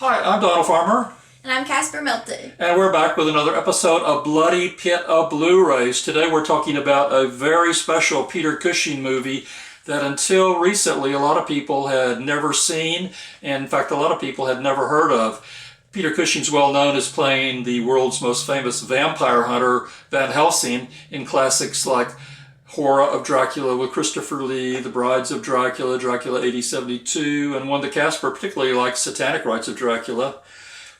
Hi, I'm Donald Farmer. And I'm Kasper Melted. And we're back with another episode of Bloody Pit of Blu-rays. Today we're talking about a very special Peter Cushing movie that until recently a lot of people had never seen, and in fact a lot of people had never heard of. Peter Cushing's well known as playing the world's most famous vampire hunter, Van Helsing, in classics like Horror of Dracula with Christopher Lee, The Brides of Dracula, Dracula 8072, and one that Kasper particularly likes, Satanic Rites of Dracula.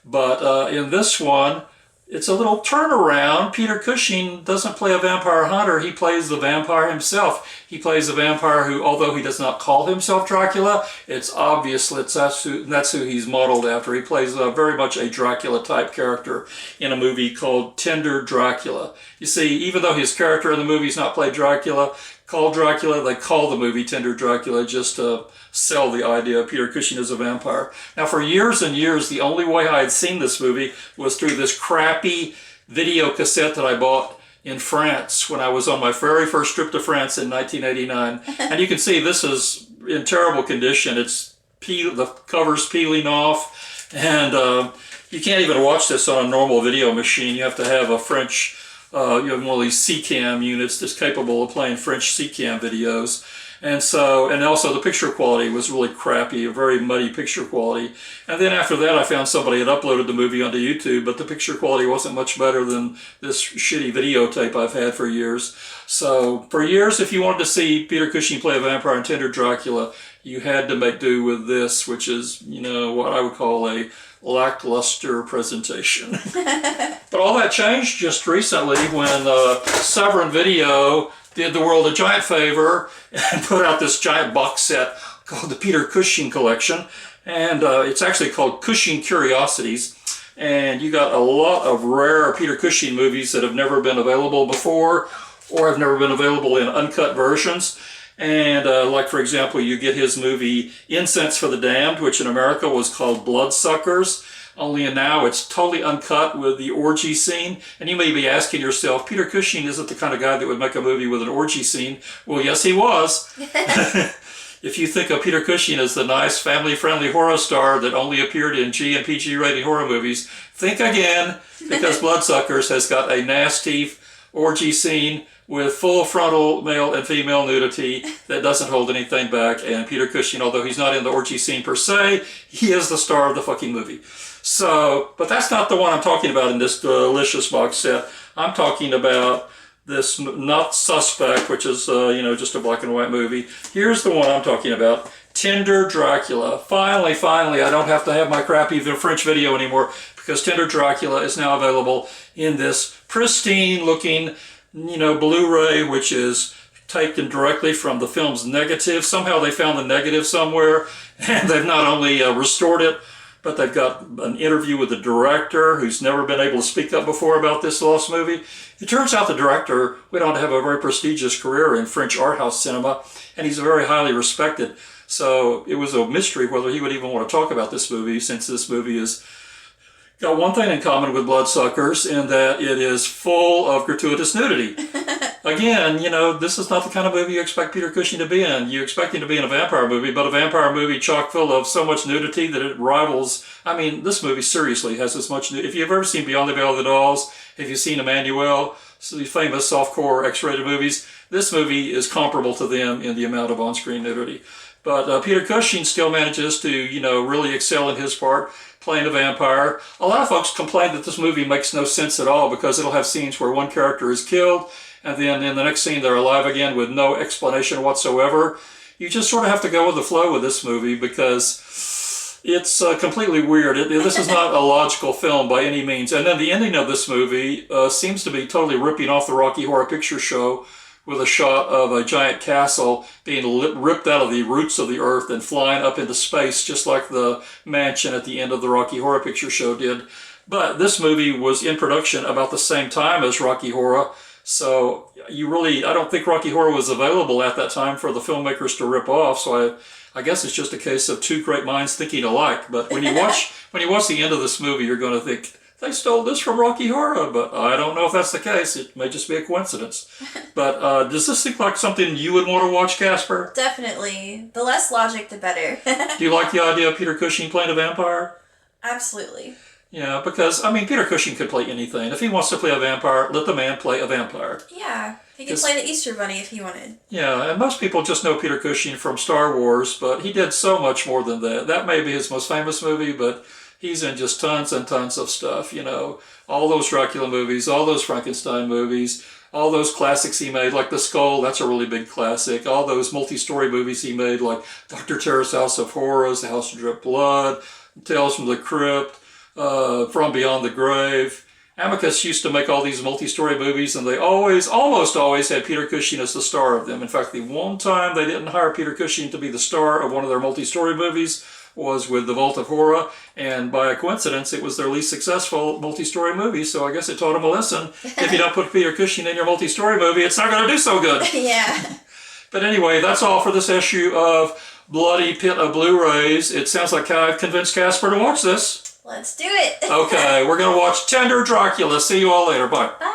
But in this one, it's a little turnaround. Peter Cushing doesn't play a vampire hunter, he plays the vampire himself. He plays a vampire who, although he does not call himself Dracula, it's obvious that's who he's modeled after. He plays very much a Dracula-type character in a movie called Tender Dracula. You see, even though his character in the movie is not played called Dracula, they call the movie Tender Dracula just to sell the idea of Peter Cushing as a vampire. Now, for years and years, the only way I had seen this movie was through this crappy video cassette that I bought in France when I was on my very first trip to France in 1989. And you can see this is in terrible condition. The cover's peeling off, and you can't even watch this on a normal video machine. You have to have a French, you have one of these C-cam units that's capable of playing French C-cam videos. And also the picture quality was really crappy, a very muddy picture quality. And then after that, I found somebody had uploaded the movie onto YouTube, but the picture quality wasn't much better than this shitty videotape I've had for years. So for years, if you wanted to see Peter Cushing play a vampire in Tender Dracula, you had to make do with this, which is, you know, what I would call a lackluster presentation. But all that changed just recently when Severin Video did the world a giant favor and put out this giant box set called the Peter Cushing Collection. And it's actually called CUSHING CURIOSITIES. And you got a lot of rare Peter Cushing movies that have never been available before or have never been available in uncut versions. And like, for example, you get his movie Incense for the Damned, which in America was called Bloodsuckers. Only now it's totally uncut with the orgy scene. And you may be asking yourself, Peter Cushing isn't the kind of guy that would make a movie with an orgy scene. Well, yes, he was. If you think of Peter Cushing as the nice, family-friendly horror star that only appeared in G and PG-rated horror movies, think again, because Bloodsuckers has got a nasty orgy scene with full frontal male and female nudity that doesn't hold anything back. And Peter Cushing, although he's not in the orgy scene per se, he is the star of the fucking movie. So, but that's not the one I'm talking about in this delicious box set. I'm talking about this Not Suspect, which is, just a black and white movie. Here's the one I'm talking about. Tender Dracula. Finally, I don't have to have my crappy French video anymore, because Tender Dracula is now available in this pristine-looking, Blu-ray, which is taken directly from the film's negative. Somehow they found the negative somewhere, and they've not only restored it, but they've got an interview with the director who's never been able to speak up before about this lost movie. It turns out the director went on to have a very prestigious career in French art house cinema, and he's very highly respected. So it was a mystery whether he would even want to talk about this movie, since this movie has got one thing in common with Bloodsuckers, in that it is full of gratuitous nudity. Again, this is not the kind of movie you expect Peter Cushing to be in. You expect him to be in a vampire movie, but a vampire movie chock full of so much nudity that it rivals. I mean, this movie seriously has as much nudity. If you've ever seen Beyond the Veil of the Dolls, if you've seen Emmanuel, so the famous softcore X-rated movies, this movie is comparable to them in the amount of on-screen nudity. But Peter Cushing still manages to, really excel in his part, playing a vampire. A lot of folks complain that this movie makes no sense at all, because it'll have scenes where one character is killed, and then in the next scene they're alive again with no explanation whatsoever. You just sort of have to go with the flow with this movie, because it's completely weird. This is not a logical film by any means. And then the ending of this movie seems to be totally ripping off the Rocky Horror Picture Show, with a shot of a giant castle being ripped out of the roots of the earth and flying up into space, just like the mansion at the end of the Rocky Horror Picture Show did. But this movie was in production about the same time as Rocky Horror, so I don't think Rocky Horror was available at that time for the filmmakers to rip off. So I guess it's just a case of two great minds thinking alike. But when you watch the end of this movie, you're going to think, they stole this from Rocky Horror, but I don't know if that's the case. It may just be a coincidence. But does this seem like something you would want to watch, Kasper? Definitely. The less logic, the better. Do you like the idea of Peter Cushing playing a vampire? Absolutely. Yeah, because, I mean, Peter Cushing could play anything. If he wants to play a vampire, let the man play a vampire. Yeah, he could play the Easter Bunny if he wanted. Yeah, and most people just know Peter Cushing from Star Wars, but he did so much more than that. That may be his most famous movie, but he's in just tons and tons of stuff, you know. All those Dracula movies, all those Frankenstein movies, all those classics he made, like The Skull, that's a really big classic. All those multi-story movies he made, like Dr. Terror's House of Horrors, The House of Drip Blood, Tales from the Crypt, From Beyond the Grave. Amicus used to make all these multi-story movies, and they almost always had Peter Cushing as the star of them. In fact, the one time they didn't hire Peter Cushing to be the star of one of their multi-story movies was with The Vault of Horror, and by a coincidence, it was their least successful multi-story movie, so I guess it taught them a lesson. If you don't put Peter Cushing in your multi-story movie, it's not going to do so good. Yeah. But anyway, that's all for this issue of Bloody Pit of Blu-rays. It sounds like I've convinced Kasper to watch this. Let's do it. Okay, we're going to watch Tender Dracula. See you all later. Bye. Bye.